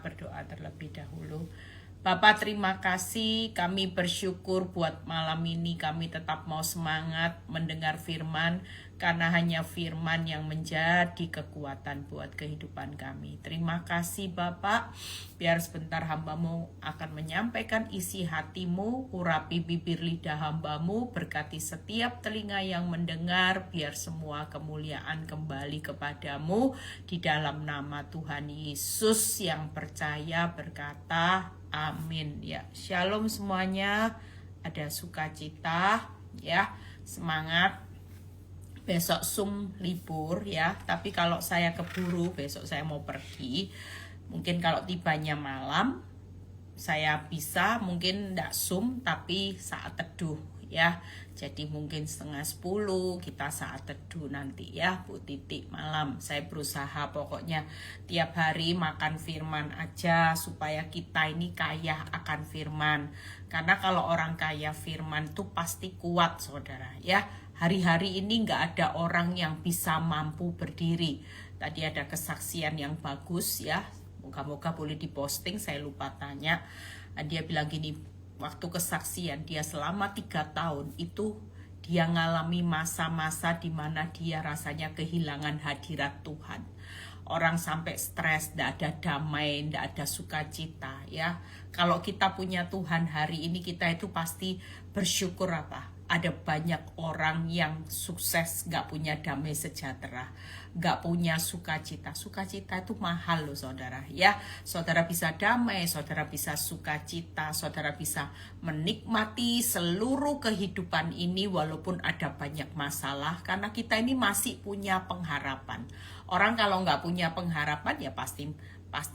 berdoa terlebih dahulu. Bapak, terima kasih, kami bersyukur buat malam ini kami tetap mau semangat mendengar firman, karena hanya firman yang menjadi kekuatan buat kehidupan kami. Terima kasih Bapak, biar sebentar hamba-Mu akan menyampaikan isi hati-Mu, urapi bibir lidah hamba-Mu, berkati setiap telinga yang mendengar, biar semua kemuliaan kembali kepadamu, di dalam nama Tuhan Yesus yang percaya berkata, amin. Ya, shalom semuanya. Ada sukacita ya, semangat. Besok libur ya, tapi kalau saya keburu besok saya mau pergi. Mungkin kalau tibanya malam saya bisa, mungkin enggak tapi saat teduh ya. Jadi mungkin 9:30 kita saat teduh nanti ya Bu Titik malam. Saya berusaha pokoknya tiap hari makan firman aja, supaya kita ini kaya akan firman. Karena kalau orang kaya firman tuh pasti kuat saudara ya. Hari-hari ini nggak ada orang yang bisa mampu berdiri. Tadi ada kesaksian yang bagus ya, moga-moga boleh diposting, saya lupa tanya. Dia bilang gini, waktu kesaksian dia selama 3 tahun itu dia ngalami masa-masa di mana dia rasanya kehilangan hadirat Tuhan. Orang sampai stres, tidak ada damai, tidak ada sukacita ya. Kalau kita punya Tuhan hari ini, kita itu pasti bersyukur apa? Ada banyak orang yang sukses gak punya damai sejahtera, gak punya sukacita. Sukacita itu mahal loh saudara ya. Saudara bisa damai, saudara bisa sukacita, saudara bisa menikmati seluruh kehidupan ini walaupun ada banyak masalah, karena kita ini masih punya pengharapan. Orang kalau gak punya pengharapan ya pasti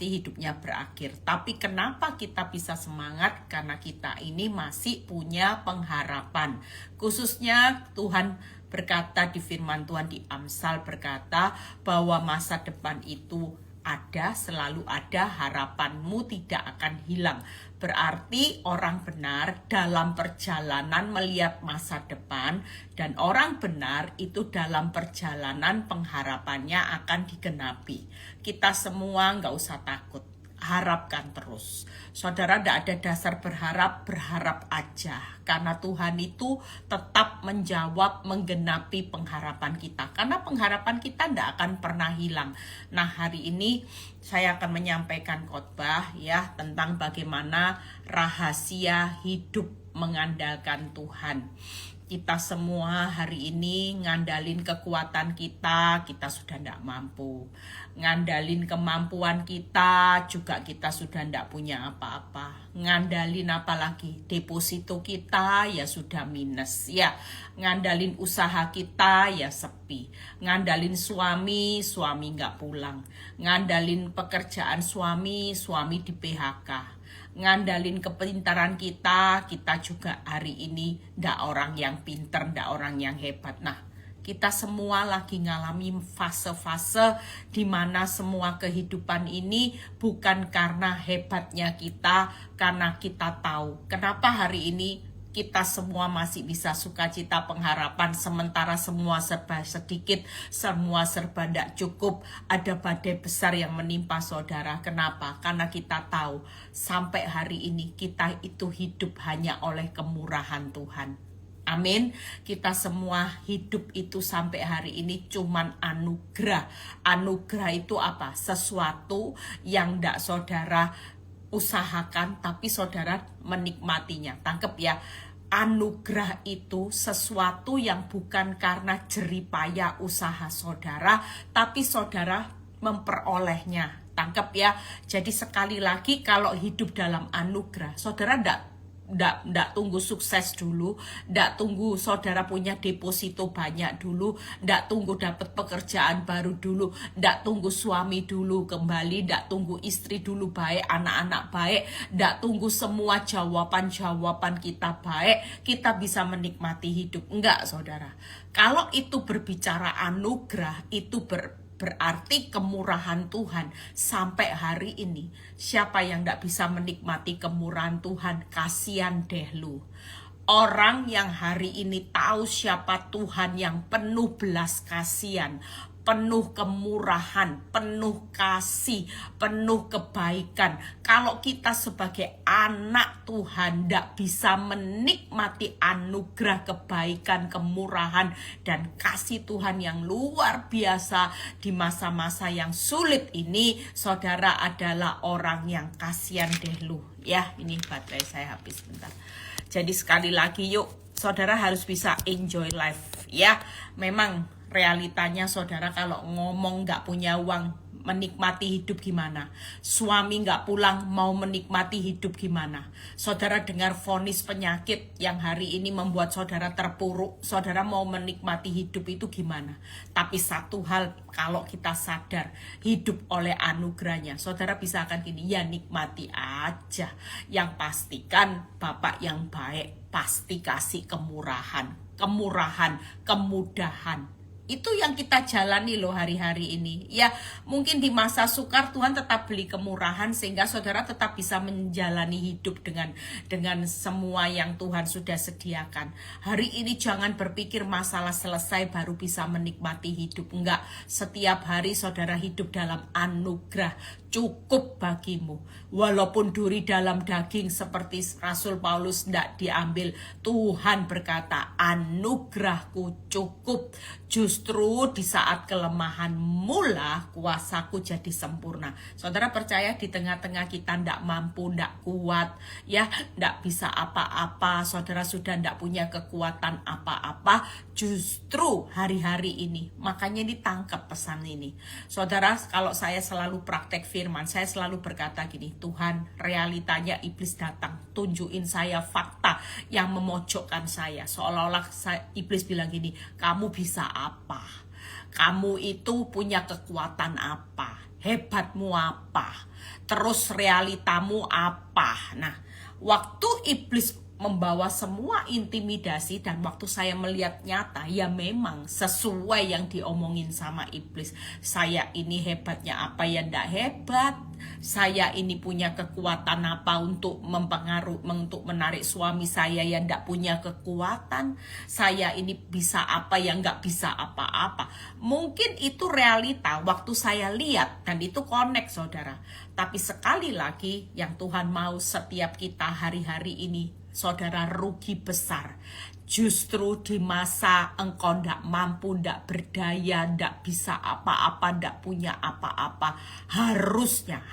hidupnya berakhir. Tapi kenapa kita bisa semangat? Karena kita ini masih punya pengharapan. Khususnya Tuhan berkata di firman Tuhan di Amsal, berkata bahwa masa depan itu ada, selalu ada, harapanmu tidak akan hilang. Berarti orang benar dalam perjalanan melihat masa depan, dan orang benar itu dalam perjalanan pengharapannya akan digenapi. Kita semua nggak usah takut, harapkan terus. Saudara, tidak ada dasar berharap aja. Karena Tuhan itu tetap menjawab, menggenapi pengharapan kita. Karena pengharapan kita tidak akan pernah hilang. Nah, hari ini saya akan menyampaikan khotbah ya tentang bagaimana rahasia hidup mengandalkan Tuhan. Kita semua hari ini ngandalin kekuatan kita sudah tidak mampu. Ngandalin kemampuan kita juga kita sudah tidak punya apa-apa. Ngandalin apalagi deposito kita ya sudah minus ya. Ngandalin usaha kita ya sepi. Ngandalin suami nggak pulang. Ngandalin pekerjaan suami di PHK. Ngandalin kepintaran kita juga hari ini ndak orang yang pinter, ndak orang yang hebat. Nah, kita semua lagi ngalami fase-fase di mana semua kehidupan ini bukan karena hebatnya kita, karena kita tahu kenapa hari ini kita semua masih bisa sukacita pengharapan, sementara semua serba sedikit, semua serba tidak cukup. Ada badai besar yang menimpa saudara. Kenapa? Karena kita tahu sampai hari ini kita itu hidup hanya oleh kemurahan Tuhan. Amin. Kita semua hidup itu sampai hari ini cuman anugerah. Anugerah itu apa? Sesuatu yang tidak saudara usahakan, tapi saudara menikmatinya. Tangkep ya. Anugerah itu sesuatu yang bukan karena jeripaya usaha saudara, tapi saudara memperolehnya. Tangkap ya. Jadi sekali lagi, kalau hidup dalam anugerah, saudara ndak tunggu sukses dulu, ndak tunggu saudara punya deposito banyak dulu, ndak tunggu dapat pekerjaan baru dulu, ndak tunggu suami dulu kembali, ndak tunggu istri dulu baik, anak-anak baik, ndak tunggu semua jawaban kita baik, kita bisa menikmati hidup. Enggak saudara. Kalau itu berbicara anugerah, itu berarti kemurahan Tuhan. Sampai hari ini siapa yang tidak bisa menikmati kemurahan Tuhan? Kasihan deh lu. Orang yang hari ini tahu siapa Tuhan yang penuh belas kasihan, penuh kemurahan, penuh kasih, penuh kebaikan. Kalau kita sebagai anak Tuhan tidak bisa menikmati anugerah kebaikan, kemurahan, dan kasih Tuhan yang luar biasa di masa-masa yang sulit ini, saudara adalah orang yang kasihan deh lu. Ya, ini baterai saya habis bentar. Jadi sekali lagi yuk, saudara harus bisa enjoy life. Ya, memang realitanya saudara kalau ngomong gak punya uang, menikmati hidup gimana? Suami gak pulang, mau menikmati hidup gimana? Saudara dengar vonis penyakit yang hari ini membuat saudara terpuruk, saudara mau menikmati hidup itu gimana? Tapi satu hal, kalau kita sadar hidup oleh anugerahnya, saudara bisa akan gini, ya nikmati aja. Yang pastikan Bapak yang baik pasti kasih kemurahan, kemudahan. Itu yang kita jalani loh hari-hari ini. Ya, mungkin di masa sukar Tuhan tetap beli kemurahan sehingga saudara tetap bisa menjalani hidup dengan semua yang Tuhan sudah sediakan. Hari ini jangan berpikir masalah selesai baru bisa menikmati hidup. Enggak, setiap hari saudara hidup dalam anugerah cukup bagimu. Walaupun duri dalam daging seperti Rasul Paulus tidak diambil, Tuhan berkata, anugerahku cukup. Justru di saat kelemahanmu lah kuasaku jadi sempurna. Saudara percaya di tengah-tengah kita tidak mampu, tidak kuat, ya tidak bisa apa-apa, saudara sudah tidak punya kekuatan apa-apa, justru hari-hari ini, makanya ditangkap pesan ini. Saudara, kalau saya selalu praktek firman, saya selalu berkata gini, Tuhan, realitanya iblis datang, tunjukin saya fakta yang memojokkan saya. Seolah-olah iblis bilang gini, kamu bisa apa? Kamu itu punya kekuatan apa? Hebatmu apa? Terus realitamu apa? Nah, waktu iblis membawa semua intimidasi dan waktu saya melihat nyata, ya memang sesuai yang diomongin sama iblis. Saya ini hebatnya apa yang ndak hebat. Saya ini punya kekuatan apa untuk untuk menarik suami saya yang ndak punya kekuatan. Saya ini bisa apa yang nggak bisa apa-apa. Mungkin itu realita waktu saya lihat dan itu connect saudara. Tapi sekali lagi yang Tuhan mau setiap kita hari-hari ini, saudara rugi besar. Justru di masa engkau ndak mampu, ndak berdaya, ndak bisa apa-apa, ndak punya apa-apa, harusnya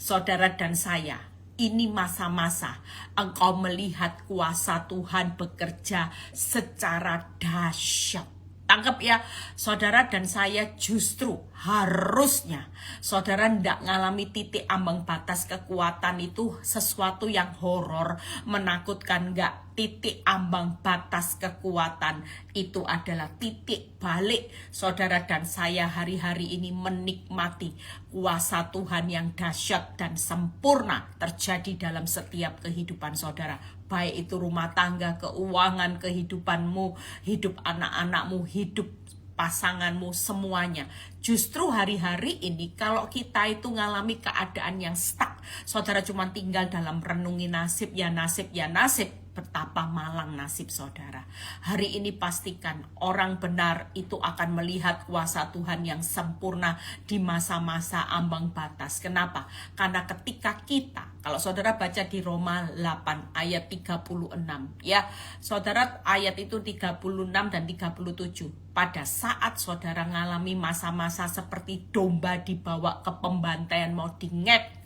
saudara dan saya, ini masa-masa engkau melihat kuasa Tuhan bekerja secara dahsyat. Tangkap ya, saudara dan saya, justru harusnya saudara tidak ngalami titik ambang batas kekuatan itu sesuatu yang horor, menakutkan. Enggak, titik ambang batas kekuatan itu adalah titik balik saudara dan saya hari-hari ini menikmati kuasa Tuhan yang dahsyat dan sempurna terjadi dalam setiap kehidupan saudara. Baik itu rumah tangga, keuangan, kehidupanmu, hidup anak-anakmu, hidup pasanganmu, semuanya. Justru hari-hari ini kalau kita itu ngalami keadaan yang stuck, saudara cuma tinggal dalam renungi nasib, ya nasib, ya nasib, betapa malang nasib saudara. Hari ini pastikan orang benar itu akan melihat kuasa Tuhan yang sempurna di masa-masa ambang batas. Kenapa? Karena ketika kita, kalau saudara baca di Roma 8 ayat 36, ya saudara, ayat itu 36 dan 37. Pada saat saudara ngalami masa-masa seperti domba dibawa ke pembantaian mau dingek,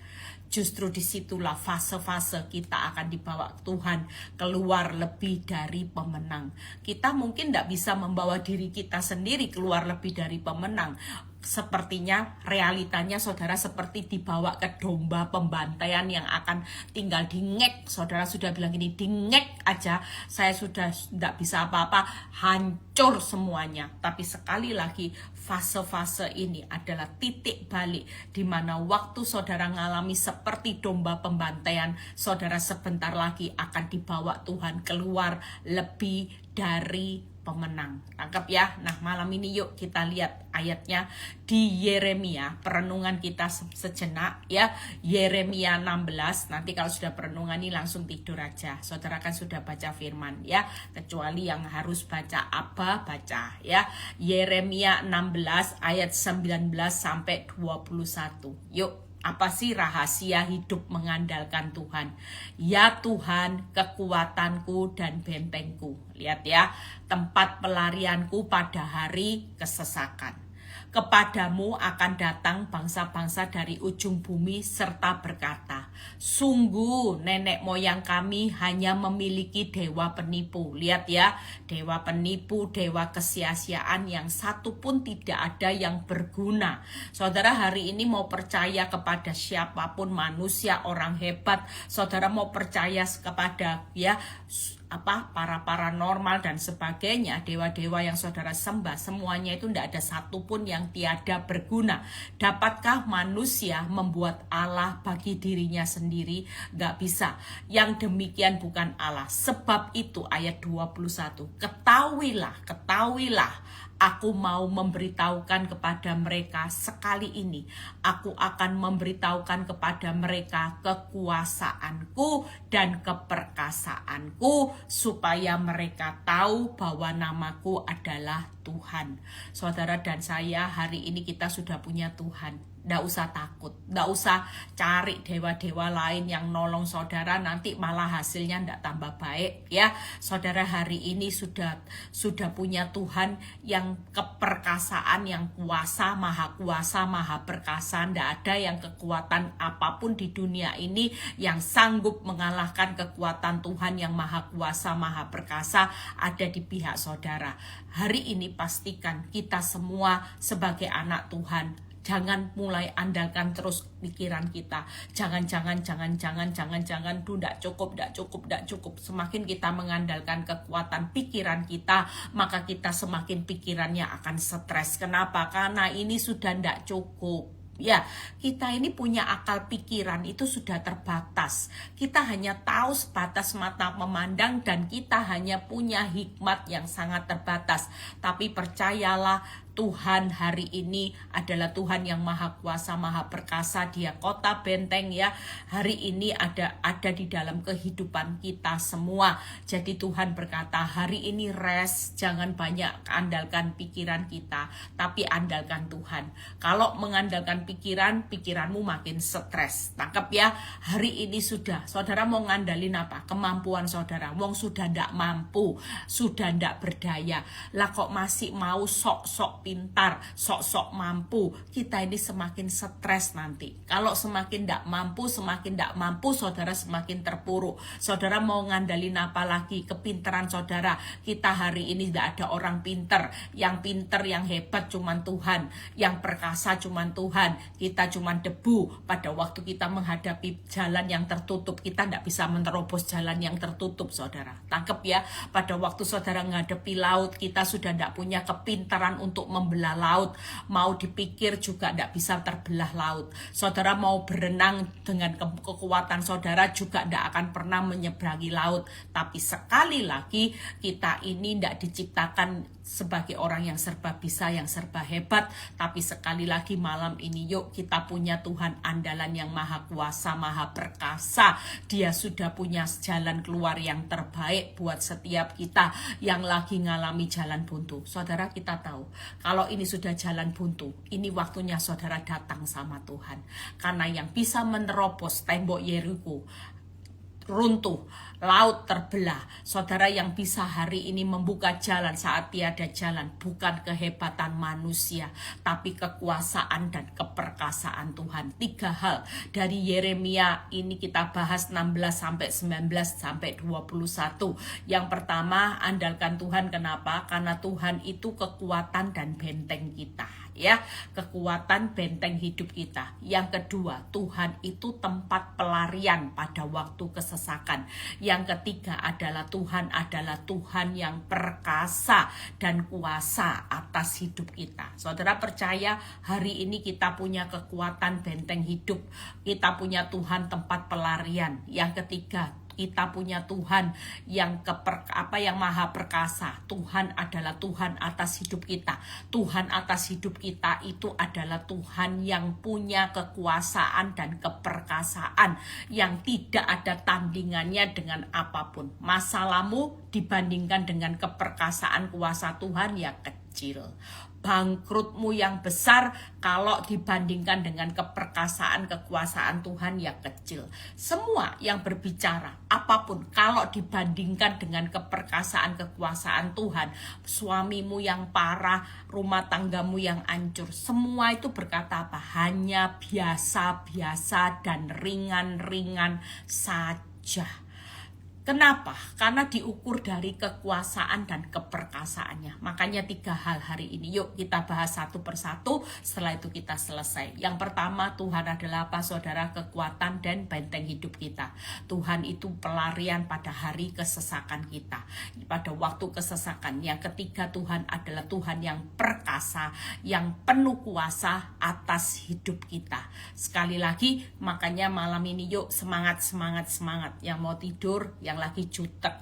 justru disitulah fase-fase kita akan dibawa Tuhan keluar lebih dari pemenang. Kita mungkin tidak bisa membawa diri kita sendiri keluar lebih dari pemenang. Sepertinya realitanya saudara seperti dibawa ke domba pembantaian yang akan tinggal dingek. Saudara sudah bilang gini, dingek aja saya sudah tidak bisa apa-apa, hancur semuanya. Tapi sekali lagi fase-fase ini adalah titik balik di mana waktu saudara ngalami seperti domba pembantaian, saudara sebentar lagi akan dibawa Tuhan keluar lebih dari pemenang. Tangkap ya. Nah, malam ini yuk kita lihat ayatnya di Yeremia. Perenungan kita sejenak ya. Yeremia 16. Nanti kalau sudah perenungan ini langsung tidur aja. Saudara kan sudah baca firman ya. Kecuali yang harus baca apa, baca ya. Yeremia 16 ayat 19 sampai 21. Yuk. Apa sih rahasia hidup mengandalkan Tuhan? Ya Tuhan, kekuatanku dan bentengku. Lihat ya, tempat pelarianku pada hari kesesakan. Kepadamu akan datang bangsa-bangsa dari ujung bumi serta berkata, sungguh nenek moyang kami hanya memiliki dewa penipu. Lihat ya, dewa penipu, dewa kesia-siaan yang satu pun tidak ada yang berguna. Saudara hari ini mau percaya kepada siapapun manusia, orang hebat, saudara mau percaya kepada ya para paranormal dan sebagainya, dewa-dewa yang saudara sembah, semuanya itu tidak ada satupun yang tiada berguna. Dapatkah manusia membuat Allah bagi dirinya sendiri? Gak bisa. Yang demikian bukan Allah. Sebab itu ayat 21, ketahuilah, aku mau memberitahukan kepada mereka sekali ini. Aku akan memberitahukan kepada mereka kekuasaanku dan keperkasaanku, supaya mereka tahu bahwa namaku adalah Tuhan. Saudara dan saya, hari ini kita sudah punya Tuhan. Nggak usah takut, nggak usah cari dewa-dewa lain yang nolong saudara, nanti malah hasilnya nggak tambah baik ya. Saudara hari ini sudah punya Tuhan yang keperkasaan, yang kuasa, maha perkasa. Nggak ada yang kekuatan apapun di dunia ini yang sanggup mengalahkan kekuatan Tuhan yang maha kuasa, maha perkasa ada di pihak saudara. Hari ini pastikan kita semua sebagai anak Tuhan, jangan mulai andalkan terus pikiran kita. Jangan, tuh enggak cukup. Semakin kita mengandalkan kekuatan pikiran kita, maka kita semakin pikirannya akan stres. Kenapa? Karena ini sudah enggak cukup. Ya, kita ini punya akal pikiran itu sudah terbatas. Kita hanya tahu sebatas mata memandang dan kita hanya punya hikmat yang sangat terbatas. Tapi percayalah, Tuhan hari ini adalah Tuhan yang maha kuasa, maha perkasa. Dia kota benteng ya. Hari ini ada di dalam kehidupan kita semua. Jadi Tuhan berkata, hari ini rest, jangan banyak andalkan pikiran kita, tapi andalkan Tuhan. Kalau mengandalkan pikiranmu makin stres. Tangkap ya, hari ini saudara mau ngandalin apa? Kemampuan saudara. Wong sudah ndak mampu, sudah ndak berdaya. Lah kok masih mau sok-sok pintar, sok-sok mampu. Kita ini semakin stres nanti. Kalau semakin ndak mampu, saudara semakin terpuruk. Saudara mau ngandalin apa lagi? Kepintaran saudara. Kita hari ini ndak ada orang pinter. Yang pinter, yang hebat cuman Tuhan. Yang perkasa cuman Tuhan. Kita cuman debu. Pada waktu kita menghadapi jalan yang tertutup, kita ndak bisa menerobos jalan yang tertutup, saudara. Tangkep ya. Pada waktu saudara menghadapi laut, kita sudah ndak punya kepintaran untuk membelah laut. Mau dipikir juga tidak bisa terbelah laut. Saudara mau berenang dengan kekuatan saudara juga tidak akan pernah menyeberangi laut. Tapi sekali lagi, kita ini tidak diciptakan sebagai orang yang serba bisa, yang serba hebat. Tapi sekali lagi malam ini yuk kita punya Tuhan andalan yang maha kuasa, maha perkasa. Dia sudah punya jalan keluar yang terbaik buat setiap kita yang lagi ngalami jalan buntu. Saudara, kita tahu kalau ini sudah jalan buntu, ini waktunya saudara datang sama Tuhan. Karena yang bisa menerobos tembok Yeriko runtuh, laut terbelah. Saudara, yang bisa hari ini membuka jalan saat tiada jalan bukan kehebatan manusia, tapi kekuasaan dan keperkasaan Tuhan. 3 hal dari Yeremia ini kita bahas 16 sampai 19 sampai 21. Yang pertama, andalkan Tuhan. Kenapa? Karena Tuhan itu kekuatan dan benteng kita. Ya, kekuatan benteng hidup kita. Yang kedua, Tuhan itu tempat pelarian pada waktu kesesakan. Yang ketiga adalah Tuhan yang perkasa dan kuasa atas hidup kita. Saudara percaya hari ini kita punya kekuatan benteng hidup. Kita punya Tuhan tempat pelarian. Yang ketiga, Kita punya Tuhan yang yang maha perkasa. Tuhan adalah Tuhan atas hidup kita. Tuhan atas hidup kita itu adalah Tuhan yang punya kekuasaan dan keperkasaan yang tidak ada tandingannya dengan apapun. Masalahmu dibandingkan dengan keperkasaan kuasa Tuhan ya kecil. Bangkrutmu yang besar kalau dibandingkan dengan keperkasaan kekuasaan Tuhan ya kecil. Semua yang berbicara apapun kalau dibandingkan dengan keperkasaan kekuasaan Tuhan, suamimu yang parah, rumah tanggamu yang hancur, semua itu berkata apa? Hanya biasa-biasa dan ringan-ringan saja. Kenapa? Karena diukur dari kekuasaan dan keperkasaannya. Makanya 3 hal hari ini. Yuk kita bahas satu persatu, setelah itu kita selesai. Yang pertama, Tuhan adalah apa saudara? Kekuatan dan benteng hidup kita. Tuhan itu pelarian pada hari kesesakan kita. Pada waktu kesesakan. Yang ketiga, Tuhan adalah Tuhan yang perkasa, yang penuh kuasa atas hidup kita. Sekali lagi, makanya malam ini yuk semangat. Yang mau tidur, yang lagi jutek,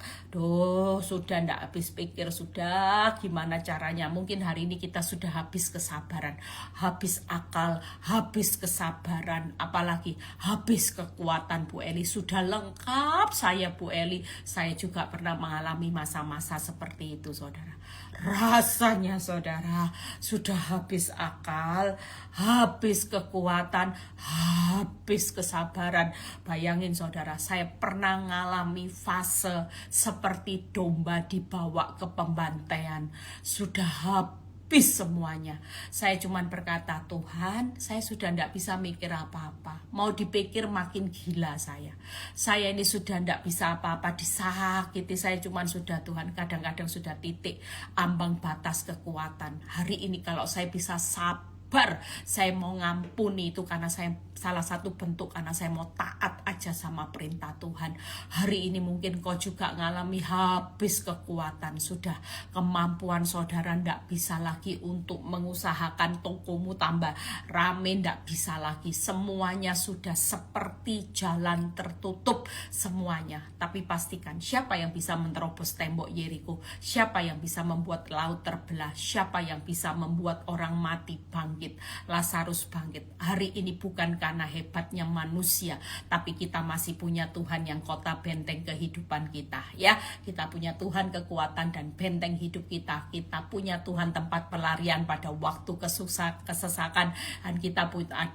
sudah ndak habis pikir, sudah gimana caranya. Mungkin hari ini kita sudah habis kesabaran, habis akal, habis kesabaran, apalagi habis kekuatan. Bu Eli sudah lengkap saya, Bu Eli. Saya juga pernah mengalami masa-masa seperti itu saudara. Rasanya saudara sudah habis akal, habis kekuatan, habis kesabaran. Bayangin saudara, saya pernah mengalami fase seperti domba dibawa ke pembantaian. Sudah habis semuanya. Saya cuman berkata, Tuhan, saya sudah tidak bisa mikir apa-apa. Mau dipikir makin gila saya. Saya ini sudah tidak bisa apa-apa, disakiti. Saya cuman sudah, Tuhan, kadang-kadang sudah titik ambang batas kekuatan. Hari ini kalau saya bisa sabar, saya mau ngampuni itu karena saya salah satu bentuk karena saya mau taat aja sama perintah Tuhan. Hari ini mungkin kau juga ngalami habis kekuatan. Sudah kemampuan saudara ndak bisa lagi untuk mengusahakan tokomu tambah rame, ndak bisa lagi. Semuanya sudah seperti jalan tertutup semuanya. Tapi pastikan siapa yang bisa menerobos tembok Yeriko? Siapa yang bisa membuat laut terbelah? Siapa yang bisa membuat orang mati bangkit? Lazarus bangkit. Hari ini bukan karena hebatnya manusia, tapi kita masih punya Tuhan yang kota benteng kehidupan kita, ya. Kita punya Tuhan kekuatan dan benteng hidup kita. Kita punya Tuhan tempat pelarian pada waktu kesesakan, dan kita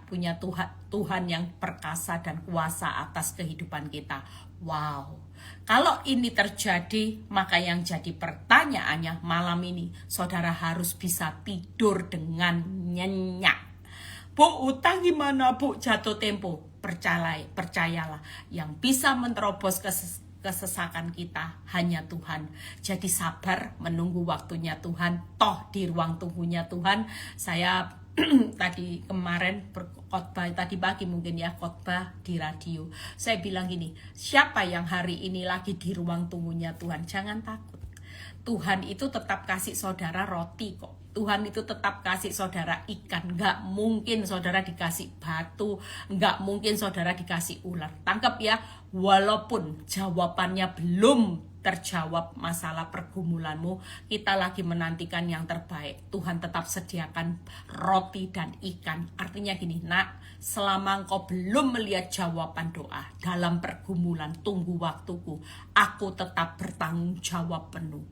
punya Tuhan yang perkasa dan kuasa atas kehidupan kita. Wow. Kalau ini terjadi, maka yang jadi pertanyaannya malam ini, saudara harus bisa tidur dengan nyenyak. Bu, utang gimana Bu? Jatuh tempo. Percayalah, yang bisa menerobos kesesakan kita hanya Tuhan. Jadi sabar menunggu waktunya Tuhan. Toh di ruang tunggunya Tuhan. Saya tadi kemarin berkhotbah, tadi pagi mungkin ya, khotbah di radio. Saya bilang gini, siapa yang hari ini lagi di ruang tunggunya Tuhan? Jangan takut. Tuhan itu tetap kasih saudara roti kok. Tuhan itu tetap kasih saudara ikan. Nggak mungkin saudara dikasih batu, nggak mungkin saudara dikasih ular. Tangkap ya, walaupun jawabannya belum terjawab masalah pergumulanmu, kita lagi menantikan yang terbaik. Tuhan tetap sediakan roti dan ikan. Artinya gini, nak, selama engkau belum melihat jawaban doa dalam pergumulan, tunggu waktuku. Aku tetap bertanggung jawab penuh.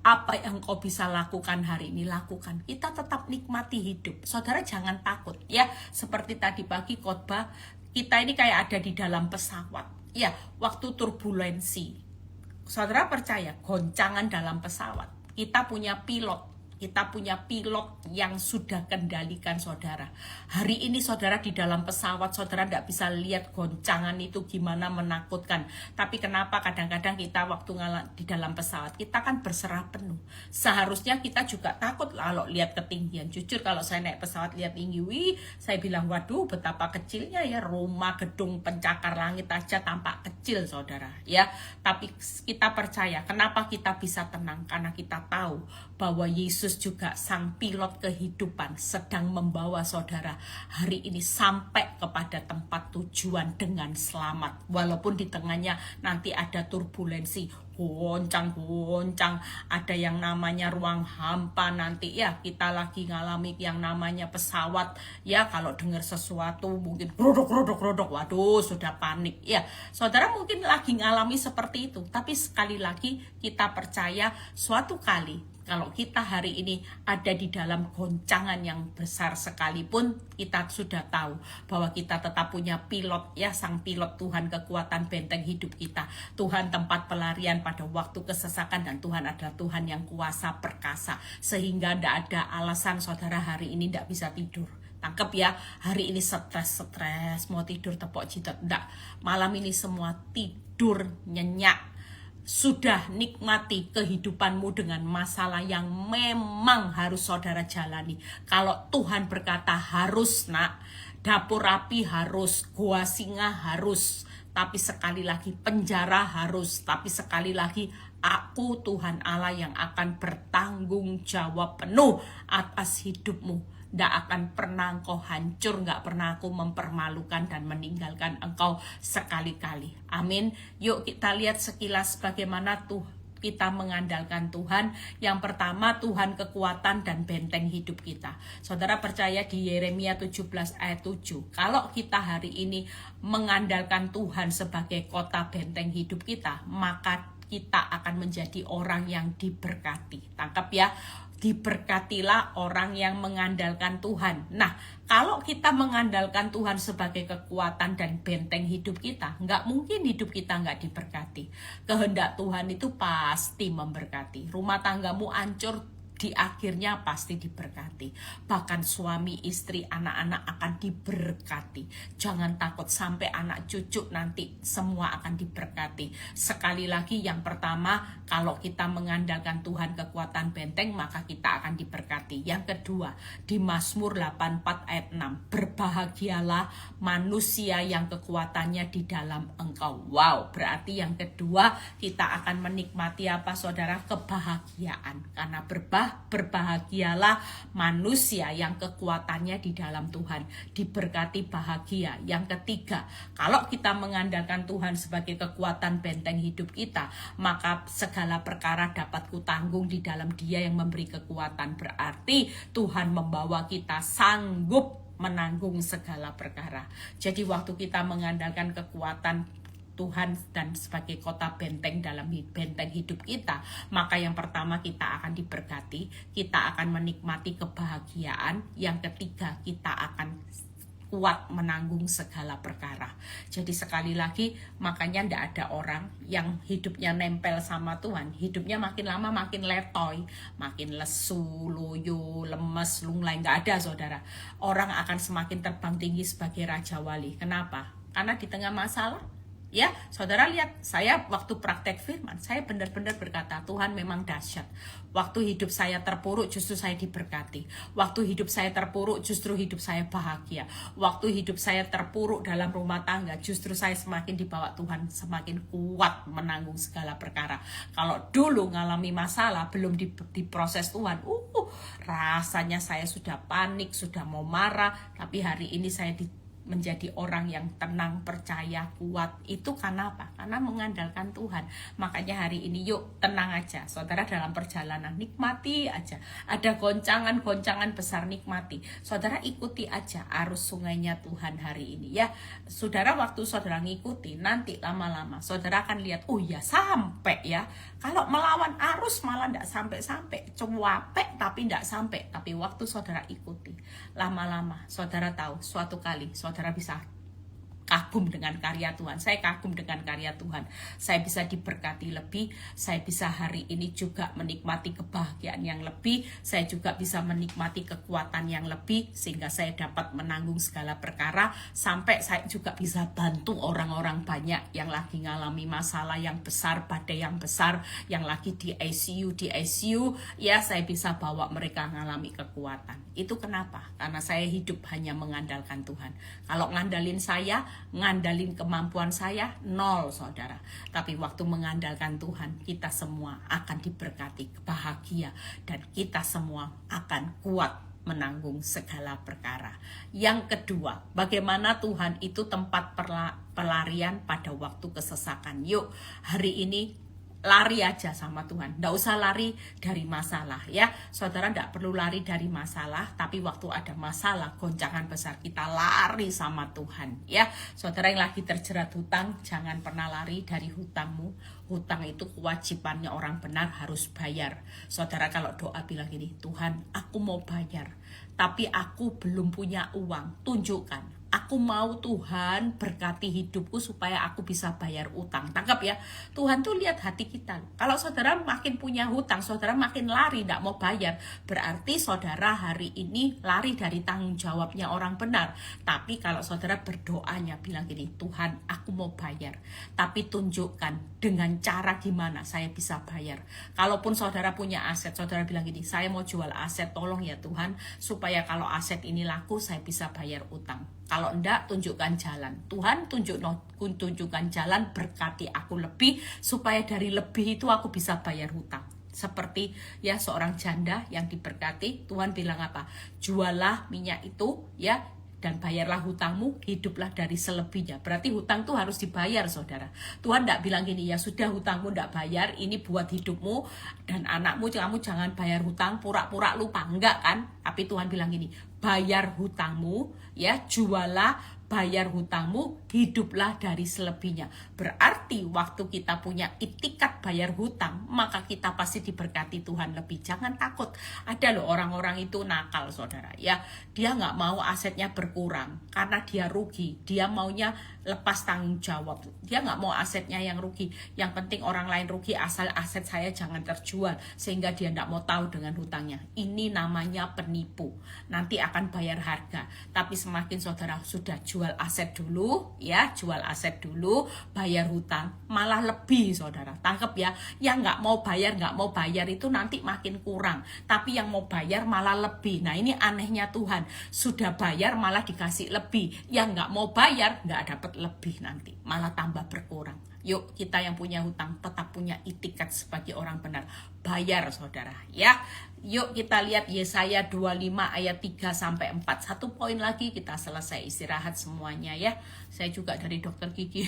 Apa yang kau bisa lakukan hari ini, lakukan. Kita tetap nikmati hidup. Saudara jangan takut ya. Seperti tadi pagi khotbah, kita ini kayak ada di dalam pesawat. Ya, waktu turbulensi. Saudara percaya, goncangan dalam pesawat. Kita punya pilot yang sudah kendalikan saudara. Hari ini saudara di dalam pesawat, saudara tidak bisa lihat goncangan itu gimana menakutkan. Tapi kenapa kadang-kadang kita waktu di dalam pesawat, kita kan berserah penuh. Seharusnya kita juga takut kalau lihat ketinggian. Jujur kalau saya naik pesawat lihat tinggi, saya bilang, waduh betapa kecilnya ya, rumah, gedung, pencakar langit aja tampak kecil saudara. Ya, tapi kita percaya, kenapa kita bisa tenang? Karena kita tahu bahwa Yesus Yesus juga sang pilot kehidupan sedang membawa saudara hari ini sampai kepada tempat tujuan dengan selamat. Walaupun di tengahnya nanti ada turbulensi, goncang-goncang, ada yang namanya ruang hampa nanti ya, kita lagi ngalami yang namanya pesawat ya, kalau dengar sesuatu mungkin grodok, waduh sudah panik ya. Saudara mungkin lagi ngalami seperti itu, tapi sekali lagi kita percaya suatu kali kalau kita hari ini ada di dalam goncangan yang besar sekalipun, kita sudah tahu bahwa kita tetap punya pilot ya, sang pilot Tuhan, kekuatan benteng hidup kita, Tuhan tempat pelarian pada waktu kesesakan, dan Tuhan adalah Tuhan yang kuasa perkasa, sehingga tidak ada alasan saudara hari ini tidak bisa tidur. Tangkep ya, hari ini stres, mau tidur tepok jidat, enggak. Malam ini semua tidur nyenyak. Sudah nikmati kehidupanmu dengan masalah yang memang harus saudara jalani. Kalau Tuhan berkata harus nak, dapur api harus, gua singa harus, tapi sekali lagi penjara harus, tapi sekali lagi aku Tuhan Allah yang akan bertanggung jawab penuh atas hidupmu. Tidak akan pernah engkau hancur, nggak pernah aku mempermalukan dan meninggalkan engkau sekali-kali. Amin. Yuk kita lihat sekilas bagaimana kita mengandalkan Tuhan. Yang pertama, Tuhan kekuatan dan benteng hidup kita. Saudara percaya di Yeremia 17 ayat 7. Kalau kita hari ini mengandalkan Tuhan sebagai kota benteng hidup kita, maka kita akan menjadi orang yang diberkati. Tangkap ya. Diberkatilah orang yang mengandalkan Tuhan. Nah, kalau kita mengandalkan Tuhan sebagai kekuatan dan benteng hidup kita, nggak mungkin hidup kita nggak diberkati. Kehendak Tuhan itu pasti memberkati. Rumah tanggamu hancur, di akhirnya pasti diberkati. Bahkan suami, istri, anak-anak akan diberkati. Jangan takut, sampai anak cucu nanti semua akan diberkati. Sekali lagi, yang pertama, kalau kita mengandalkan Tuhan kekuatan benteng, maka kita akan diberkati. Yang kedua, di Mazmur 84 ayat 6, berbahagialah manusia yang kekuatannya di dalam engkau. Wow, berarti yang kedua kita akan menikmati apa saudara? Kebahagiaan. Karena berbahagialah manusia yang kekuatannya di dalam Tuhan, diberkati bahagia. Yang ketiga, kalau kita mengandalkan Tuhan sebagai kekuatan benteng hidup kita, maka segala perkara dapat kutanggung di dalam Dia yang memberi kekuatan. Berarti Tuhan membawa kita sanggup menanggung segala perkara. Jadi waktu kita mengandalkan kekuatan Tuhan dan sebagai kota benteng dalam benteng hidup kita, maka yang pertama kita akan diberkati, kita akan menikmati kebahagiaan. Yang ketiga, kita akan kuat menanggung segala perkara. Jadi sekali lagi, makanya tidak ada orang yang hidupnya nempel sama Tuhan, hidupnya makin lama makin letoy, makin lesu, loyo, lemes, lunglai. Nggak ada saudara. Orang akan semakin terbang tinggi sebagai Raja Wali. Kenapa? Karena di tengah masalah, ya, saudara lihat, saya waktu praktek firman, saya benar-benar berkata, Tuhan memang dahsyat. Waktu hidup saya terpuruk, justru saya diberkati. Waktu hidup saya terpuruk, justru hidup saya bahagia. Waktu hidup saya terpuruk dalam rumah tangga, justru saya semakin dibawa Tuhan, semakin kuat menanggung segala perkara. Kalau dulu ngalami masalah, belum diproses Tuhan, rasanya saya sudah panik, sudah mau marah, tapi hari ini saya menjadi orang yang tenang, percaya, kuat. Itu karena apa? Karena mengandalkan Tuhan. Makanya hari ini yuk tenang aja saudara, dalam perjalanan nikmati aja. Ada goncangan-goncangan besar, nikmati. Saudara ikuti aja arus sungainya Tuhan hari ini ya. Saudara waktu saudara ngikuti, nanti lama-lama saudara akan lihat, oh ya sampai ya. Kalau melawan arus malah tidak sampai-sampai, cuapek tapi tidak sampai. Tapi waktu saudara ikuti, lama-lama saudara tahu suatu kali saudara bisa kagum dengan karya Tuhan. Saya kagum dengan karya Tuhan. Saya bisa diberkati lebih. Saya bisa hari ini juga menikmati kebahagiaan yang lebih. Saya juga bisa menikmati kekuatan yang lebih, sehingga saya dapat menanggung segala perkara. Sampai saya juga bisa bantu orang-orang banyak yang lagi ngalami masalah yang besar, badai yang besar, yang lagi di ICU. Ya, saya bisa bawa mereka ngalami kekuatan. Itu kenapa? Karena saya hidup hanya mengandalkan Tuhan. Kalau ngandalin saya, ngandalin kemampuan saya, nol saudara. Tapi waktu mengandalkan Tuhan, kita semua akan diberkati, bahagia, dan kita semua akan kuat menanggung segala perkara. Yang kedua, bagaimana Tuhan itu tempat pelarian pada waktu kesesakan. Yuk, hari ini lari aja sama Tuhan. Nggak usah lari dari masalah ya. Saudara nggak perlu lari dari masalah, tapi waktu ada masalah, goncangan besar, kita lari sama Tuhan ya. Saudara yang lagi terjerat hutang, jangan pernah lari dari hutangmu. Hutang itu kewajibannya orang benar, harus bayar. Saudara kalau doa bilang gini, Tuhan aku mau bayar, tapi aku belum punya uang, tunjukkan. Aku mau Tuhan berkati hidupku supaya aku bisa bayar utang. Tangkap ya, Tuhan tuh lihat hati kita. Kalau saudara makin punya hutang, saudara makin lari, tidak mau bayar. Berarti saudara hari ini lari dari tanggung jawabnya orang benar. Tapi kalau saudara berdoanya bilang gini, Tuhan aku mau bayar, tapi tunjukkan dengan cara gimana saya bisa bayar. Kalaupun saudara punya aset, saudara bilang gini, saya mau jual aset, tolong ya Tuhan, supaya kalau aset ini laku, saya bisa bayar utang. Kalau enggak, tunjukkan jalan. Tuhan tunjukkan jalan, berkati aku lebih, supaya dari lebih itu aku bisa bayar hutang. Seperti ya seorang janda yang diberkati, Tuhan bilang apa? Jualah minyak itu ya, dan bayarlah hutangmu, hiduplah dari selebihnya. Berarti hutang tuh harus dibayar saudara. Tuhan enggak bilang gini, ya sudah hutangmu enggak bayar, ini buat hidupmu dan anakmu, kamu jangan bayar hutang, pura-pura lupa. Enggak kan? Tapi Tuhan bilang gini, bayar hutangmu, ya jualah, bayar hutangmu, hiduplah dari selebihnya. Berarti waktu kita punya itikat bayar hutang, maka kita pasti diberkati Tuhan lebih. Jangan takut. Ada loh orang-orang itu nakal saudara, ya dia nggak mau asetnya berkurang karena dia rugi. Dia maunya lepas tanggung jawab. Dia nggak mau asetnya yang rugi. Yang penting orang lain rugi, asal aset saya jangan terjual, sehingga dia nggak mau tahu dengan hutangnya. Ini namanya penipu. Nanti akan bayar harga. Tapi semakin saudara sudah jual aset dulu, ya jual aset dulu, bayar hutang, malah lebih saudara. Tangkep ya. Yang nggak mau bayar itu nanti makin kurang. Tapi yang mau bayar malah lebih. Nah ini anehnya Tuhan. Sudah bayar malah dikasih lebih. Yang nggak mau bayar nggak dapat lebih nanti, malah tambah berkurang. Yuk kita yang punya hutang tetap punya itikat sebagai orang benar, bayar saudara ya. Yuk kita lihat Yesaya 25 ayat 3-4. Satu poin lagi kita selesai istirahat semuanya ya. Saya juga dari dokter gigi.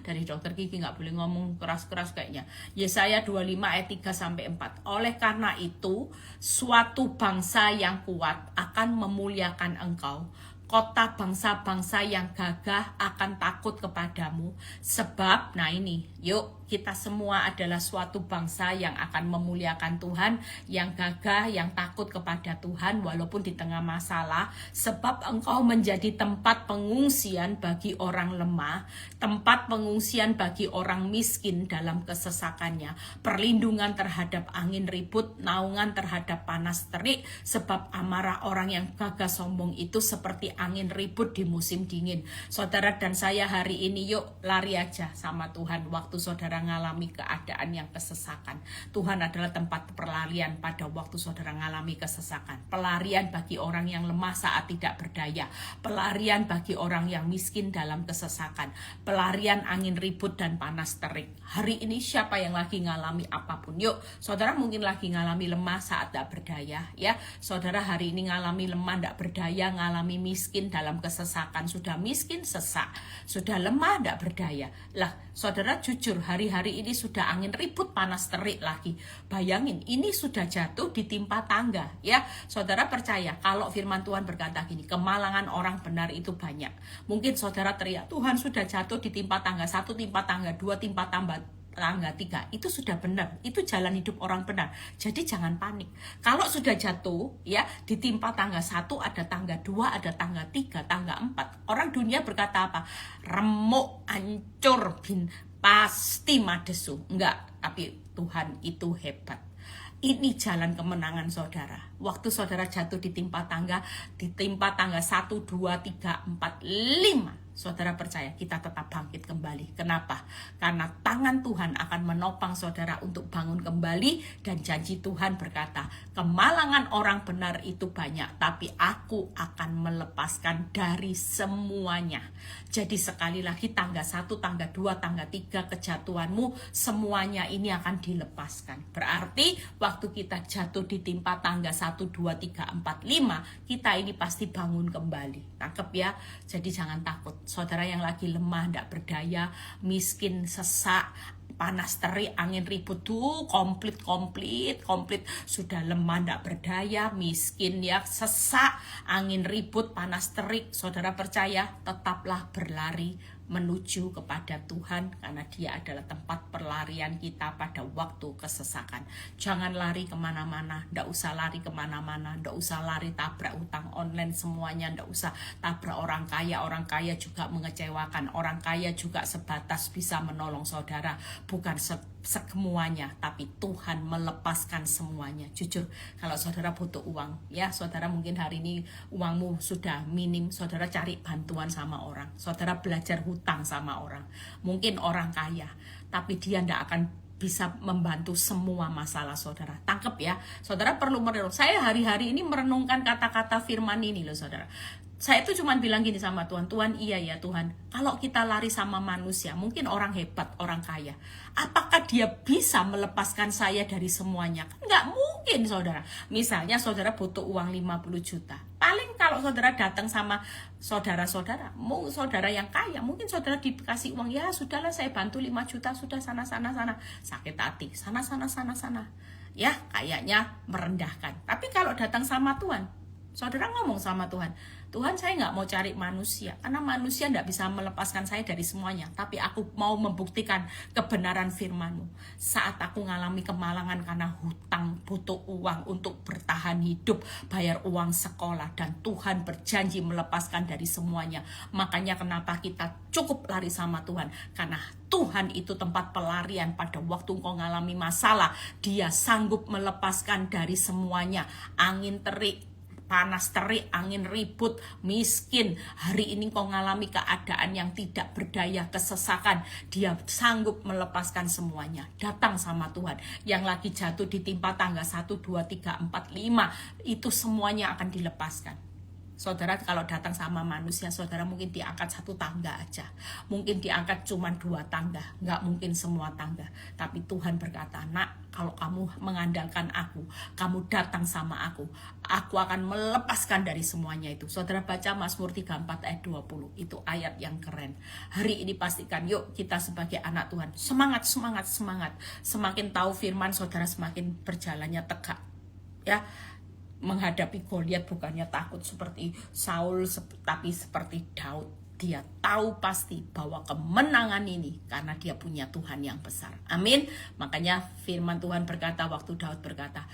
Dari dokter gigi nggak boleh ngomong keras-keras kayaknya. Yesaya 25 ayat 3-4. Oleh karena itu suatu bangsa yang kuat akan memuliakan engkau. Kota bangsa-bangsa yang gagah akan takut kepadamu. Sebab, nah ini, yuk kita semua adalah suatu bangsa yang akan memuliakan Tuhan, yang gagah, yang takut kepada Tuhan walaupun di tengah masalah. Sebab engkau menjadi tempat pengungsian bagi orang lemah, tempat pengungsian bagi orang miskin dalam kesesakannya, perlindungan terhadap angin ribut, naungan terhadap panas terik. Sebab amarah orang yang gagah sombong itu seperti angin ribut di musim dingin. Saudara dan saya hari ini yuk lari aja sama Tuhan waktu saudara ngalami keadaan yang kesesakan. Tuhan adalah tempat pelarian pada waktu saudara ngalami kesesakan. Pelarian bagi orang yang lemah saat tidak berdaya. Pelarian bagi orang yang miskin dalam kesesakan. Pelarian angin ribut dan panas terik. Hari ini siapa yang lagi ngalami apapun? Yuk, saudara mungkin lagi ngalami lemah saat tidak berdaya. Ya, saudara hari ini ngalami lemah, tidak berdaya, ngalami miskin dalam kesesakan. Sudah miskin, sesak. Sudah lemah, tidak berdaya. Lah, saudara jujur, hari-hari ini sudah angin ribut, panas terik lagi. Bayangin, ini sudah jatuh ditimpa tangga. Ya, saudara percaya kalau firman Tuhan berkata gini, kemalangan orang benar itu banyak. Mungkin saudara teriak, Tuhan sudah jatuh ditimpa tangga 1, timpa tangga 2, timpa tangga 3, itu sudah benar, itu jalan hidup orang benar. Jadi jangan panik. Kalau sudah jatuh ya ditimpa tangga 1, ada tangga 2, ada tangga 3, tangga 4. Orang dunia berkata apa? Remuk, hancur, pasti madesu. Enggak, tapi Tuhan itu hebat. Ini jalan kemenangan saudara. Waktu saudara jatuh ditimpa tangga 1, 2, 3, 4, 5. Saudara percaya kita tetap bangkit kembali. Kenapa? Karena tangan Tuhan akan menopang saudara untuk bangun kembali. Dan janji Tuhan berkata, kemalangan orang benar itu banyak, tapi aku akan melepaskan dari semuanya. Jadi sekali lagi tangga 1, tangga 2, tangga 3 kejatuhanmu, semuanya ini akan dilepaskan. Berarti waktu kita jatuh ditimpa tangga 1, 2, 3, 4, 5, kita ini pasti bangun kembali. Tangkep ya? Jadi jangan takut. Saudara yang lagi lemah, tidak berdaya, miskin, sesak, panas terik, angin ribut tuh komplit sudah lemah, tidak berdaya, miskin ya, sesak, angin ribut, panas terik. Saudara percaya, tetaplah berlari menuju kepada Tuhan, karena Dia adalah tempat perlarian kita pada waktu kesesakan. Jangan lari kemana-mana, ndak usah lari kemana-mana, ndak usah lari tabrak utang online semuanya, ndak usah tabrak orang kaya juga mengecewakan, orang kaya juga sebatas bisa menolong saudara, bukan semuanya, tapi Tuhan melepaskan semuanya. Jujur, kalau saudara butuh uang, ya saudara mungkin hari ini uangmu sudah minim, saudara cari bantuan sama orang, saudara belajar hutang sama orang, mungkin orang kaya, tapi dia tidak akan bisa membantu semua masalah saudara. Tangkep ya, saudara perlu merenung. Saya hari-hari ini merenungkan kata-kata firman ini loh saudara. Saya tuh cuma bilang gini sama Tuhan, Tuhan iya ya Tuhan, kalau kita lari sama manusia, mungkin orang hebat, orang kaya, apakah dia bisa melepaskan saya dari semuanya? Kan nggak mungkin saudara. Misalnya saudara butuh uang 50 juta, paling kalau saudara datang sama saudara-saudara, mau saudara yang kaya, mungkin saudara dikasih uang, ya sudahlah saya bantu 5 juta, sudah sana, sakit hati, sana, ya kayaknya merendahkan. Tapi kalau datang sama Tuhan, saudara ngomong sama Tuhan, Tuhan saya nggak mau cari manusia, karena manusia nggak bisa melepaskan saya dari semuanya, tapi aku mau membuktikan kebenaran firman-Mu. Saat aku ngalami kemalangan karena hutang, butuh uang untuk bertahan hidup, bayar uang sekolah, dan Tuhan berjanji melepaskan dari semuanya. Makanya kenapa kita cukup lari sama Tuhan, karena Tuhan itu tempat pelarian. Pada waktu engkau ngalami masalah, Dia sanggup melepaskan dari semuanya. Angin terik, panas terik, angin ribut, miskin, hari ini kau ngalami keadaan yang tidak berdaya, kesesakan, Dia sanggup melepaskan semuanya. Datang sama Tuhan. Yang lagi jatuh ditimpa tangga 1, 2, 3, 4, 5, itu semuanya akan dilepaskan. Saudara kalau datang sama manusia, saudara mungkin diangkat 1 tangga aja, mungkin diangkat cuma 2 tangga, nggak mungkin semua tangga. Tapi Tuhan berkata, nak, kalau kamu mengandalkan aku, kamu datang sama aku akan melepaskan dari semuanya itu. Saudara baca Mazmur 34 ayat 20, itu ayat yang keren. Hari ini pastikan, yuk kita sebagai anak Tuhan, semangat. Semakin tahu firman, saudara semakin berjalannya tegak. Ya, menghadapi Goliat bukannya takut seperti Saul, tapi seperti Daud. Dia tahu pasti bahwa kemenangan ini karena dia punya Tuhan yang besar. Amin. Makanya firman Tuhan berkata, waktu Daud berkata,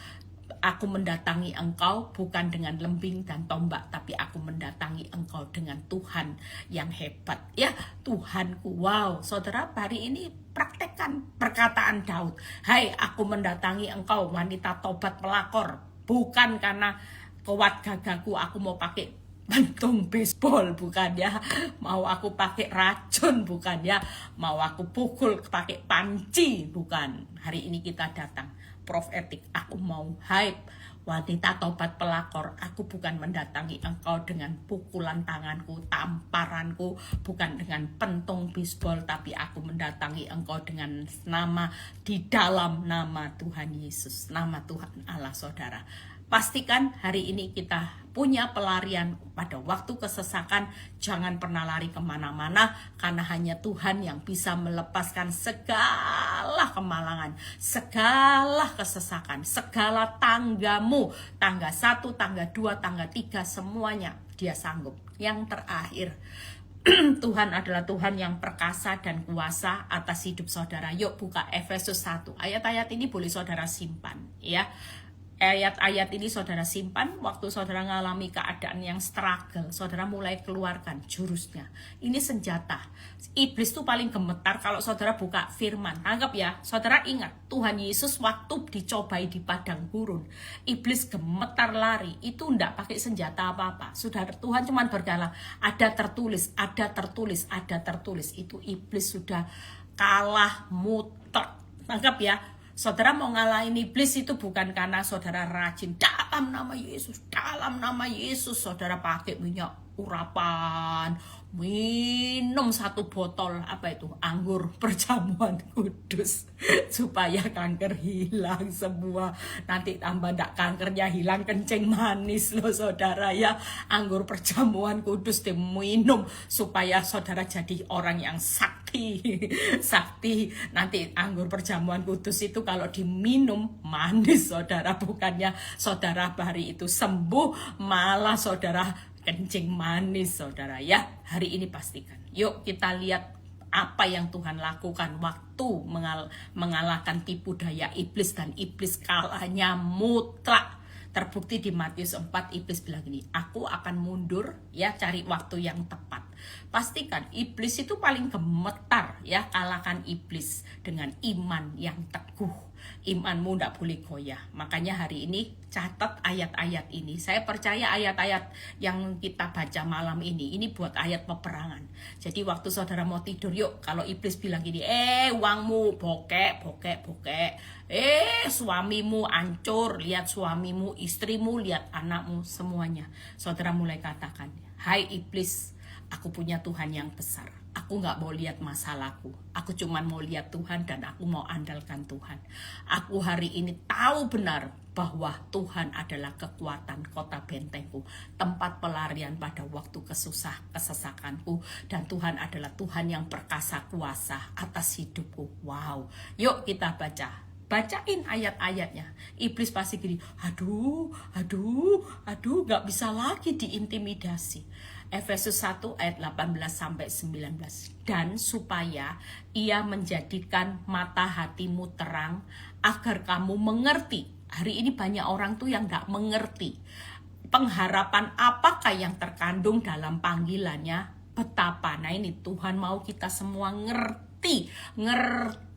aku mendatangi engkau bukan dengan lembing dan tombak, tapi aku mendatangi engkau dengan Tuhan yang hebat. Ya, Tuhanku. Wow, saudara, hari ini praktekkan perkataan Daud. Hai, aku mendatangi engkau, wanita tobat pelakor. Bukan karena kuat gagahku aku mau pakai pentung baseball, bukan ya. Mau aku pakai racun, bukan ya. Mau aku pukul pakai panci, bukan. Hari ini kita datang profetik, aku mau hype. Wanita tobat pelakor, aku bukan mendatangi engkau dengan pukulan tanganku, tamparanku, bukan dengan pentung baseball, tapi aku mendatangi engkau dengan nama, di dalam nama Tuhan Yesus, nama Tuhan Allah saudara. Pastikan hari ini kita punya pelarian pada waktu kesesakan. Jangan pernah lari kemana-mana, karena hanya Tuhan yang bisa melepaskan segala kemalangan, segala kesesakan, segala tanggamu. Tangga 1, tangga 2, tangga 3, semuanya Dia sanggup. Yang terakhir, Tuhan adalah Tuhan yang perkasa dan kuasa atas hidup saudara. Yuk buka Efesus 1. Ayat-ayat ini boleh saudara simpan ya. Ayat-ayat ini saudara simpan waktu saudara mengalami keadaan yang struggle. Saudara mulai keluarkan jurusnya. Ini senjata. Iblis tuh paling gemetar kalau saudara buka firman. Anggap ya, saudara ingat Tuhan Yesus waktu dicobai di padang gurun. Iblis gemetar lari. Itu enggak pakai senjata apa-apa. Saudara, Tuhan cuma berkata, ada tertulis, ada tertulis, ada tertulis. Itu iblis sudah kalah mutlak. Anggap ya. Saudara mau ngalahin iblis itu bukan karena saudara rajin dalam nama Yesus, dalam nama Yesus. Saudara pakai minyak urapan, minum 1 botol anggur perjamuan kudus supaya kanker hilang semua. Nanti tambah ndak kankernya hilang, kencing manis loh saudara ya. Anggur perjamuan kudus diminum supaya saudara jadi orang yang sakti. Sakti. Nanti anggur perjamuan kudus itu kalau diminum manis saudara, bukannya saudara hari itu sembuh malah saudara kencing manis saudara ya. Hari ini pastikan. Yuk kita lihat apa yang Tuhan lakukan waktu mengalahkan tipu daya iblis, dan iblis kalahnya mutlak. Terbukti di Matius 4, iblis bilang gini, aku akan mundur ya, cari waktu yang tepat. Pastikan iblis itu paling gemetar ya, kalahkan iblis dengan iman yang teguh. Imanmu tidak boleh goyah. Makanya hari ini catat ayat-ayat ini. Saya percaya ayat-ayat yang kita baca malam ini buat ayat peperangan. Jadi waktu saudara mau tidur, yuk kalau iblis bilang gini, uangmu bokek, suamimu hancur, lihat suamimu, istrimu, lihat anakmu, semuanya. Saudara mulai katakan, hai iblis, aku punya Tuhan yang besar. Aku gak mau lihat masalahku. Aku cuma mau lihat Tuhan dan aku mau andalkan Tuhan. Aku hari ini tahu benar bahwa Tuhan adalah kekuatan kota bentengku, tempat pelarian pada waktu kesesakanku, dan Tuhan adalah Tuhan yang perkasa kuasa atas hidupku. Wow, yuk kita baca. Bacain ayat-ayatnya. Iblis pasti gini, aduh, gak bisa lagi diintimidasi. Efesus 1 ayat 18-19. Dan supaya ia menjadikan mata hatimu terang, agar kamu mengerti. Hari ini banyak orang tuh yang gak mengerti pengharapan apakah yang terkandung dalam panggilannya, betapa. Nah ini Tuhan mau kita semua ngerti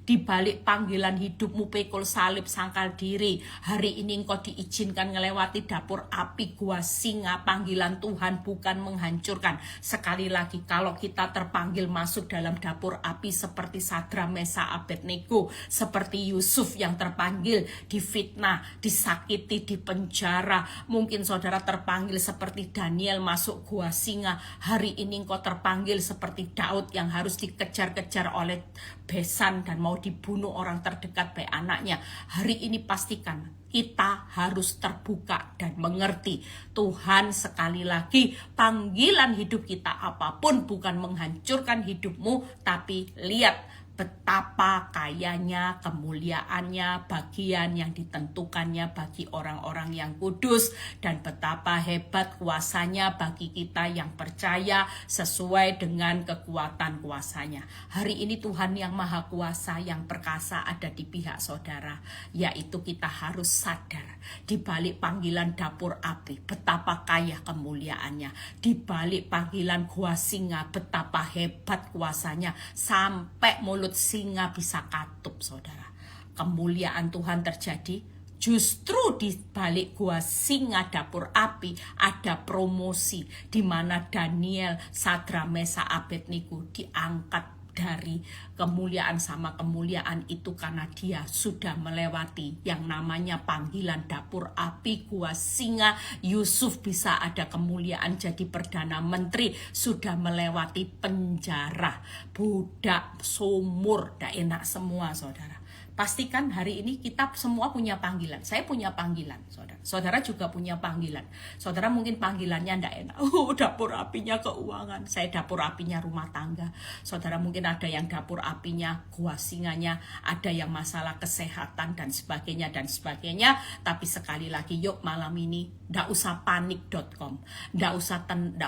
di balik panggilan hidupmu, pikul salib, sangkal diri. Hari ini engkau diizinkan ngelewati dapur api gua singa. Panggilan Tuhan bukan menghancurkan. Sekali lagi, kalau kita terpanggil masuk dalam dapur api seperti Sadra, Mesa, Abednego, seperti Yusuf yang terpanggil difitnah, disakiti, dipenjara. Mungkin saudara terpanggil seperti Daniel masuk gua singa. Hari ini engkau terpanggil seperti Daud yang harus dikejar-kejar oleh besan dan mau dibunuh orang terdekat baik anaknya. Hari ini pastikan kita harus terbuka dan mengerti Tuhan. Sekali lagi, panggilan hidup kita apapun bukan menghancurkan hidupmu, tapi lihat betapa kayanya, kemuliaannya, bagian yang ditentukannya bagi orang-orang yang kudus, dan betapa hebat kuasanya bagi kita yang percaya sesuai dengan kekuatan kuasanya. Hari ini Tuhan yang maha kuasa, yang perkasa ada di pihak saudara, yaitu kita harus sadar di balik panggilan dapur api betapa kaya kemuliaannya, di balik panggilan gua singa betapa hebat kuasanya, sampai mulut singa bisa katup saudara. Kemuliaan Tuhan terjadi. Justru di balik gua singa dapur api ada promosi, di mana Daniel, Sadra, Mesa, Abednego diangkat dari kemuliaan sama kemuliaan itu karena dia sudah melewati yang namanya panggilan dapur api gua singa. Yusuf bisa ada kemuliaan jadi perdana menteri, sudah melewati penjara, budak, sumur, tidak enak semua saudara. Pastikan hari ini kita semua punya panggilan. Saya punya panggilan, saudara. Saudara juga punya panggilan. Saudara mungkin panggilannya tidak enak. Dapur apinya keuangan. Saya dapur apinya rumah tangga. Saudara mungkin ada yang dapur apinya gua singanya, ada yang masalah kesehatan dan sebagainya dan sebagainya. Tapi sekali lagi, yuk malam ini tidak usah panik.com, tidak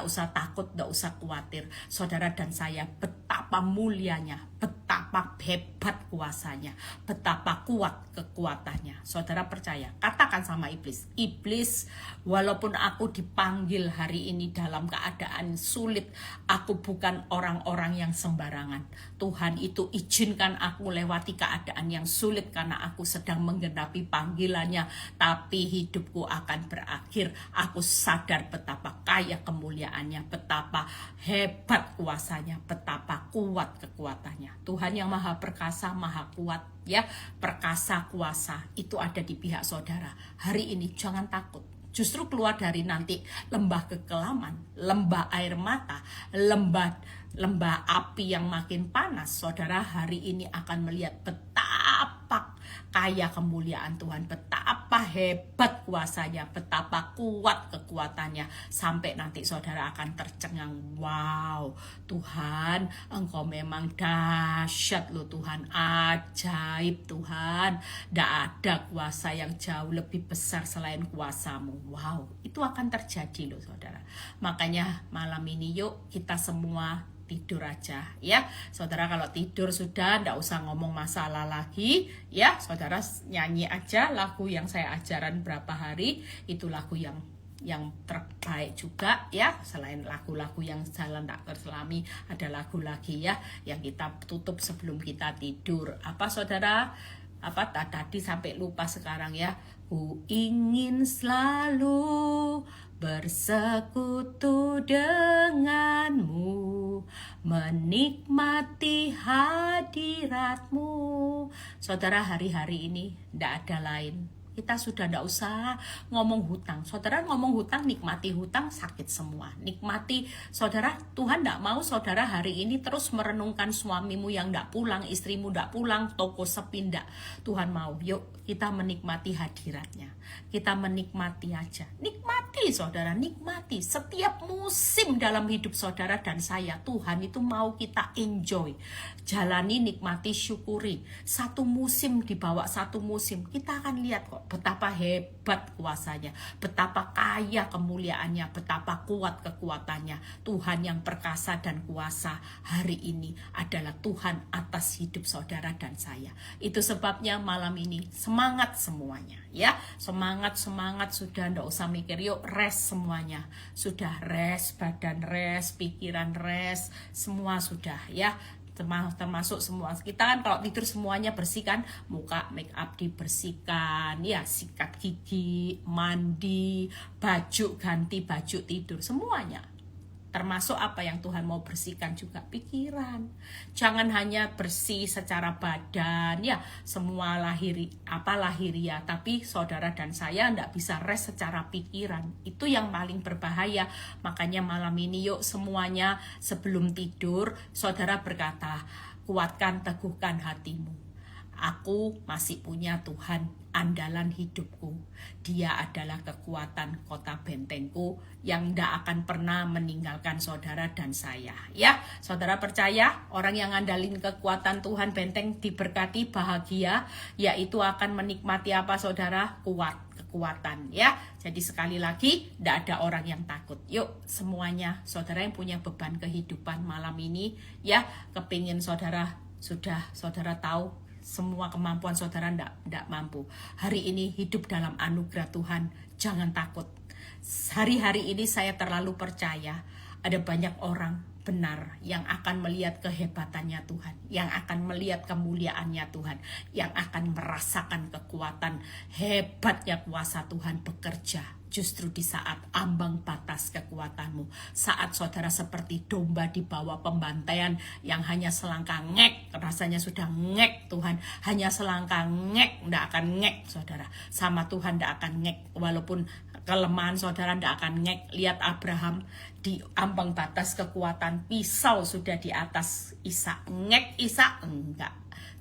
usah takut, tidak usah khawatir. Saudara dan saya betapa mulianya, betapa hebat kuasanya, betapa kuat kekuatannya. Saudara percaya, katakan sama iblis, iblis, walaupun aku dipanggil hari ini dalam keadaan sulit, aku bukan orang-orang yang sembarangan. Tuhan itu izinkan aku lewati keadaan yang sulit karena aku sedang menggenapi panggilannya, tapi hidupku akan berakhir. Aku sadar betapa kaya kemuliaannya, betapa hebat kuasanya, betapa kuat kekuatannya. Tuhan yang maha perkasa, maha kuat, ya, perkasa kuasa itu ada di pihak saudara. Hari ini jangan takut. Justru keluar dari nanti lembah kekelaman, lembah air mata, lembah api yang makin panas. Saudara hari ini akan melihat betapa kaya kemuliaan Tuhan, betapa hebat kuasanya, betapa kuat kekuatannya, sampai nanti saudara akan tercengang. Wow, Tuhan, Engkau memang dahsyat loh Tuhan, ajaib Tuhan, tidak ada kuasa yang jauh lebih besar selain kuasamu. Wow, itu akan terjadi loh saudara. Makanya malam ini yuk kita semua tidur aja ya. Saudara kalau tidur sudah ndak usah ngomong masalah lagi ya. Saudara nyanyi aja lagu yang saya ajaran berapa hari, itu lagu yang terbaik juga ya. Selain lagu-lagu yang jalan tak terselami, ada lagu lagi ya yang kita tutup sebelum kita tidur. Apa saudara? Apa tadi sampai lupa sekarang ya. Ku ingin selalu bersekutu denganmu, menikmati hadiratmu. Saudara, hari-hari ini tidak ada lain. Kita sudah tidak usah ngomong hutang. Saudara ngomong hutang, nikmati hutang, sakit semua. Nikmati, saudara, Tuhan tidak mau saudara hari ini terus merenungkan suamimu yang tidak pulang, istrimu tidak pulang, toko sepi, tidak. Tuhan mau, yuk kita menikmati hadiratnya. Kita menikmati aja. Nikmati saudara, nikmati. Setiap musim dalam hidup saudara dan saya, Tuhan itu mau kita enjoy. Jalani, nikmati, syukuri. Satu musim dibawa satu musim, kita akan lihat kok betapa hebat kuasanya, betapa kaya kemuliaannya, betapa kuat kekuatannya. Tuhan yang perkasa dan kuasa hari ini adalah Tuhan atas hidup saudara dan saya. Itu sebabnya malam ini semangat semuanya ya. Semangat sudah, ndak usah mikir, yuk rest semuanya. Sudah rest, badan rest, pikiran rest, semua sudah ya. Termasuk semua kita kan kalau tidur semuanya bersihkan, muka make up dibersihkan ya, sikat gigi, mandi, baju ganti baju tidur, semuanya. Termasuk apa yang Tuhan mau bersihkan juga pikiran. Jangan hanya bersih secara badan ya, semua lahiriah, tapi saudara dan saya tidak bisa rest secara pikiran. Itu yang paling berbahaya. Makanya malam ini yuk semuanya sebelum tidur saudara berkata, kuatkan, teguhkan hatimu. Aku masih punya Tuhan, andalan hidupku. Dia adalah kekuatan kota bentengku yang tidak akan pernah meninggalkan saudara dan saya. Ya, saudara percaya orang yang ngandalin kekuatan Tuhan benteng diberkati, bahagia, yaitu akan menikmati apa saudara? Kuat, kekuatan ya. Jadi sekali lagi, tidak ada orang yang takut. Yuk semuanya, saudara yang punya beban kehidupan malam ini ya, kepingin saudara tahu semua kemampuan saudara tidak mampu. Hari ini hidup dalam anugerah Tuhan, jangan takut. Hari-hari ini saya terlalu percaya ada banyak orang benar yang akan melihat kehebatannya Tuhan, yang akan melihat kemuliaannya Tuhan, yang akan merasakan kekuatan hebatnya kuasa Tuhan bekerja. Justru di saat ambang batas kekuatanmu, saat saudara seperti domba di bawah pembantaian yang hanya selangkah ngek, rasanya sudah ngek Tuhan, hanya selangkah ngek, tidak akan ngek saudara, sama Tuhan tidak akan ngek, walaupun kelemahan saudara tidak akan ngek. Lihat Abraham di ambang batas kekuatan, pisau sudah di atas Ishak, ngek Ishak enggak.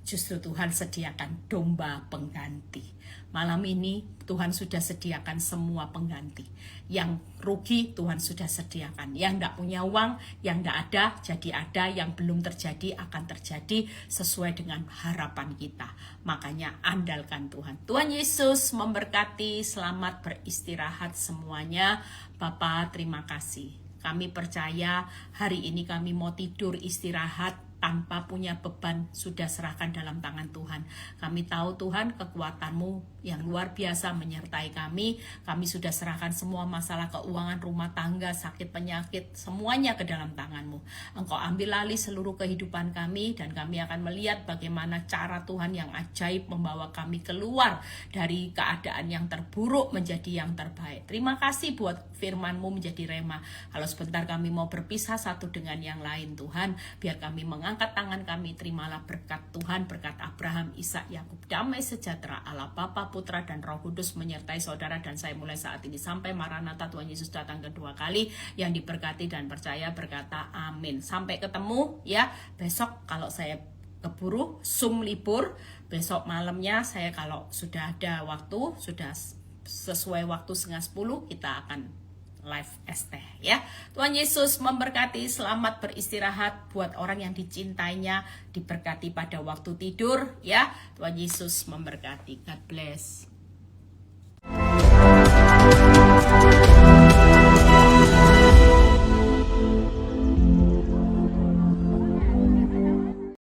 Justru Tuhan sediakan domba pengganti. Malam ini Tuhan sudah sediakan semua pengganti. Yang rugi Tuhan sudah sediakan. Yang tidak punya uang, yang tidak ada jadi ada, yang belum terjadi akan terjadi sesuai dengan harapan kita. Makanya andalkan Tuhan. Tuhan Yesus memberkati, selamat beristirahat semuanya. Bapa terima kasih. Kami percaya hari ini kami mau tidur istirahat tanpa punya beban, sudah serahkan dalam tangan Tuhan. Kami tahu Tuhan kekuatan-Mu yang luar biasa menyertai kami. Kami sudah serahkan semua masalah keuangan, rumah tangga, sakit, penyakit, semuanya ke dalam tangan-Mu. Engkau ambil alih seluruh kehidupan kami, dan kami akan melihat bagaimana cara Tuhan yang ajaib membawa kami keluar dari keadaan yang terburuk menjadi yang terbaik. Terima kasih buat firman-Mu menjadi rema. Kalau sebentar kami mau berpisah satu dengan yang lain, Tuhan, biar kami mengangkat tangan kami, terimalah berkat Tuhan, berkat Abraham, Ishak, Yakub, damai sejahtera Allah Bapa, Putra, dan Roh Kudus menyertai saudara dan saya mulai saat ini sampai Maranatha Tuhan Yesus datang kedua kali. Yang diberkati dan percaya berkata amin. Sampai ketemu ya besok. Kalau saya keburu Zoom libur, besok malamnya saya kalau sudah ada waktu, sudah sesuai waktu 9:30, kita akan live ST ya. Tuhan Yesus memberkati. Selamat beristirahat buat orang yang dicintainya, diberkati pada waktu tidur ya. Tuhan Yesus memberkati. God bless.